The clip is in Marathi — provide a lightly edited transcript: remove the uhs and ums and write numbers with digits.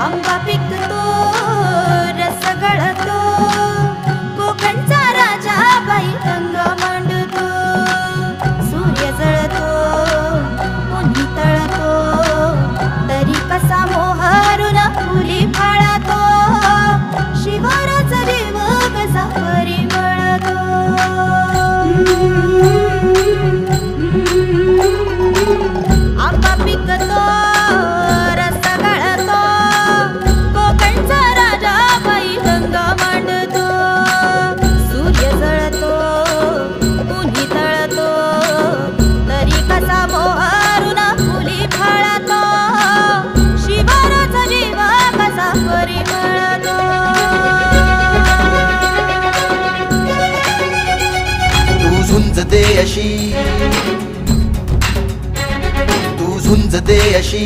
आंबा पिकतो रस गळतो कोकणचा राजा बाई रंग मांडतो सूर्य जळतो उन्ही तळतो तरी कसा मोहरून फुली फाळतो शिवाराचा देव कसा परिमळतो आंबा पिकतो रस गळतो कोकणचा राजा बाई रंग मांडतो सूर्य जळतो उन्ही तळतो तरी कसा मोहरून फुली फाळतो शिवाराचा जीव कसा परिमळतो तू झुंजते अशी, तू झुंजते अशी